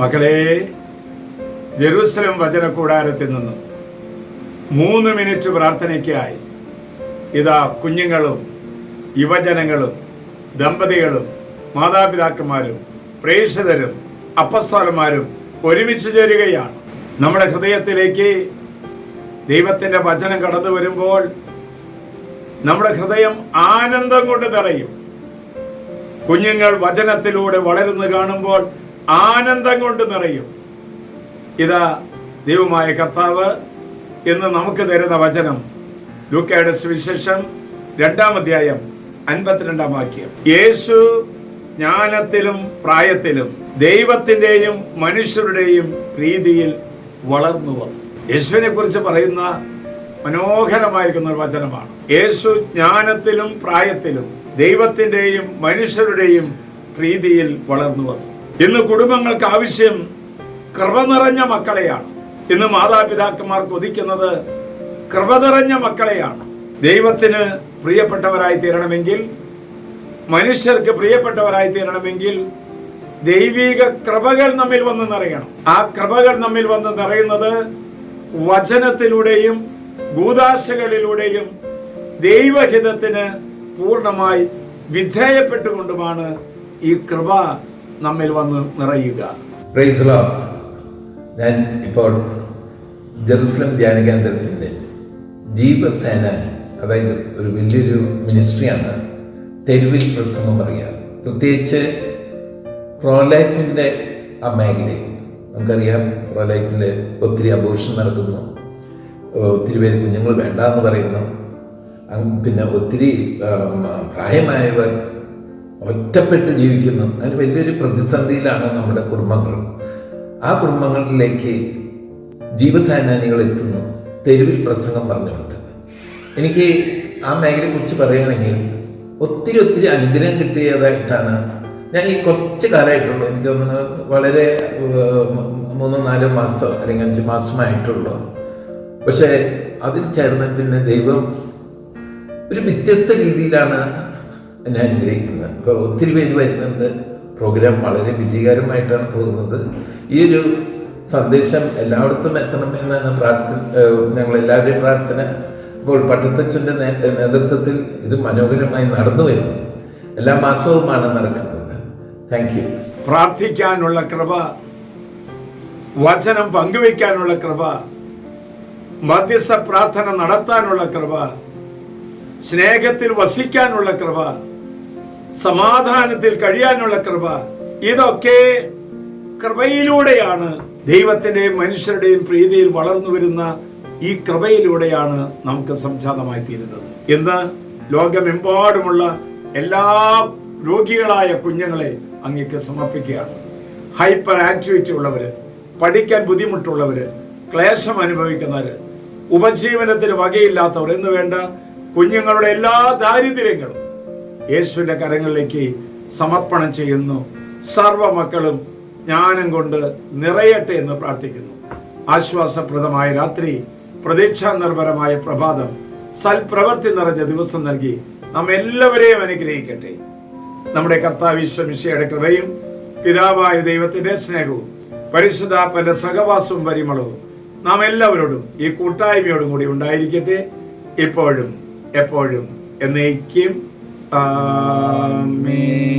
മക്കളെ, ജെറൂസലം വചന കൂടാരത്തിൽ നിന്നും 3 മിനിറ്റ് പ്രാർത്ഥനയ്ക്കായി ഇതാ കുഞ്ഞുങ്ങളും യുവജനങ്ങളും ദമ്പതികളും മാതാപിതാക്കന്മാരും പ്രേക്ഷിതരും അപ്പസ്തോലന്മാരും ഒരുമിച്ച് ചേരുകയാണ്. നമ്മുടെ ഹൃദയത്തിലേക്ക് ദൈവത്തിന്റെ വചനം കടന്നു വരുമ്പോൾ നമ്മുടെ ഹൃദയം ആനന്ദം കൊണ്ട് നിറയും. കുഞ്ഞുങ്ങൾ വചനത്തിലൂടെ വളരുന്നു കാണുമ്പോൾ ആനന്ദം കൊണ്ട് നിറയും. ഇതാ ദൈവമായ കർത്താവ് ഇന്ന് നമുക്ക് തരുന്ന വചനം ലൂക്കയുടെ സുവിശേഷം 2-ാം അധ്യായം 52-ാം വാക്യം. യേശു ജ്ഞാനത്തിലും പ്രായത്തിലും ദൈവത്തിന്റെയും മനുഷ്യരുടെയും പ്രീതിയിൽ വളർന്നു വന്നു. യേശുവിനെ കുറിച്ച് പറയുന്ന മനോഹരമായിരിക്കുന്ന ഒരു വചനമാണ്. യേശു ജ്ഞാനത്തിലും പ്രായത്തിലും ദൈവത്തിന്റെയും മനുഷ്യരുടെയും പ്രീതിയിൽ വളർന്നു വന്നു. ഇന്ന് കുടുംബങ്ങൾക്ക് ആവശ്യം കൃപ നിറഞ്ഞ മക്കളെയാണ്. ഇന്ന് മാതാപിതാക്കന്മാർ കൊതിക്കുന്നത് കൃപ നിറഞ്ഞ മക്കളെയാണ്. ദൈവത്തിന് പ്രിയപ്പെട്ടവരായി തീരണമെങ്കിൽ, മനുഷ്യർക്ക് പ്രിയപ്പെട്ടവരായി തീരണമെങ്കിൽ ദൈവിക കൃപകൾ നമ്മിൽ വന്ന് നിറയണം. ആ കൃപകൾ നമ്മിൽ വന്ന് നിറയുന്നത് വചനത്തിലൂടെയും കൂദാശകളിലൂടെയും ദൈവഹിതത്തിന് പൂർണ്ണമായി വിധേയപ്പെട്ടുകൊണ്ടുമാണ് ഈ കൃപ നമ്മിൽ വന്ന് നിറയുക. Praise the Lord. ഞാൻ ഇപ്പോൾ ജെറുസലം ധ്യാന കേന്ദ്രത്തിൻ്റെ ജീവസേനാനി, അതായത് ഒരു വലിയൊരു മിനിസ്ട്രിയാണ് തെരുവിൽ പ്രസംഗം പറയുക. പ്രത്യേകിച്ച് പ്രോലൈഫിൻ്റെ ആ മേഖലയിൽ നമുക്കറിയാം, പ്രോലൈഫിൽ ഒത്തിരി അബോർഷൻ നടക്കുന്നു, ഒത്തിരി പേര് കുഞ്ഞുങ്ങൾ വേണ്ട എന്ന് പറയുന്നു, പിന്നെ ഒത്തിരി പ്രായമായവർ ഒറ്റപ്പെട്ട് ജീവിക്കുന്നു. അതിന് വലിയൊരു പ്രതിസന്ധിയിലാണ് നമ്മുടെ കുടുംബങ്ങൾ. ആ കുടുംബങ്ങളിലേക്ക് ജീവസേനാനികൾ എത്തുന്നു, തെരുവിൽ പ്രസംഗം പറഞ്ഞുകൊണ്ട്. എനിക്ക് ആ മേഖലയെക്കുറിച്ച് പറയുകയാണെങ്കിൽ ഒത്തിരി അനുഗ്രഹം കിട്ടിയതായിട്ടാണ് ഞാൻ ഈ കുറച്ച് കാലമായിട്ടുള്ളൂ. എനിക്ക് തോന്നുന്നു വളരെ 3-4 മാസം അല്ലെങ്കിൽ 5 മാസമായിട്ടുള്ളൂ. പക്ഷേ അതിൽ ചേർന്ന് പിന്നെ ദൈവം ഒരു വ്യത്യസ്ത രീതിയിലാണ് എന്നെ അനുഗ്രഹിക്കുന്നത്. ഇപ്പോൾ ഒത്തിരി പേര് വരുന്നുണ്ട്. പ്രോഗ്രാം വളരെ വിജയകരമായിട്ടാണ് പോകുന്നത്. ഈ ഒരു സന്ദേശം എല്ലായിടത്തും എത്തണമെന്നാണ് ഞങ്ങളെല്ലാവരുടെയും പ്രാർത്ഥന. ഇപ്പോൾ പട്ടത്തച്ഛൻ്റെ നേതൃത്വത്തിൽ ഇത് മനോഹരമായി നടന്നു വരുന്നു. എല്ലാ മാസവുമാണ് നടക്കുന്നത്. Thank you. പ്രാർത്ഥിക്കാനുള്ള കൃപ, വചനം പങ്കുവയ്ക്കാനുള്ള കൃപ, മധ്യസ്ഥ പ്രാർത്ഥന നടത്താനുള്ള കൃപ, സ്നേഹത്തിൽ വസിക്കാനുള്ള കൃപ, സമാധാനത്തിൽ കഴിയാനുള്ള കൃപ, ഇതൊക്കെ കൃപയിലൂടെയാണ്. ദൈവത്തിന്റെയും മനുഷ്യരുടെയും പ്രീതിയിൽ വളർന്നു വരുന്ന ഈ കൃപയിലൂടെയാണ് നമുക്ക് സംജാതമായി തീരുന്നത്. ഇന്ന് ലോകമെമ്പാടുമുള്ള എല്ലാ രോഗികളായ കുഞ്ഞുങ്ങളെ അങ്ങേക്ക് സമർപ്പിക്കുകയാണ്. ഹൈപ്പർ ആക്ടിവിറ്റി ഉള്ളവര്, പഠിക്കാൻ ബുദ്ധിമുട്ടുള്ളവര്, ക്ലേശം അനുഭവിക്കുന്നവര്, ഉപജീവനത്തിന് വകയില്ലാത്തവർ എന്ന് വേണ്ട കുഞ്ഞുങ്ങളുടെ എല്ലാ ദാരിദ്ര്യങ്ങളും യേശുവിന്റെ കരങ്ങളിലേക്ക് സമർപ്പണം ചെയ്യുന്നു. സർവ മക്കളും ജ്ഞാനം കൊണ്ട് നിറയട്ടെ എന്ന് പ്രാർത്ഥിക്കുന്നു. ആശ്വാസപ്രദമായ രാത്രി, പ്രതീക്ഷാ നിർഭരമായ പ്രഭാതം, സൽപ്രവൃത്തി നിറഞ്ഞ ദിവസം നൽകി നാം എല്ലാവരെയും അനുഗ്രഹിക്കട്ടെ. നമ്മുടെ കർത്താവ് ഈശോ മിശിഹായുടെ കൃപയും പിതാവായ ദൈവത്തിന്റെ സ്നേഹവും പരിശുദ്ധാത്മാവിന്റെ സഹവാസവും പരിമളവും നാം എല്ലാവരോടും ഈ കൂട്ടായ്മയോടും കൂടി ഉണ്ടായിരിക്കട്ടെ, ഇപ്പോഴും എപ്പോഴും എന്നേക്കും. ആമേൻ.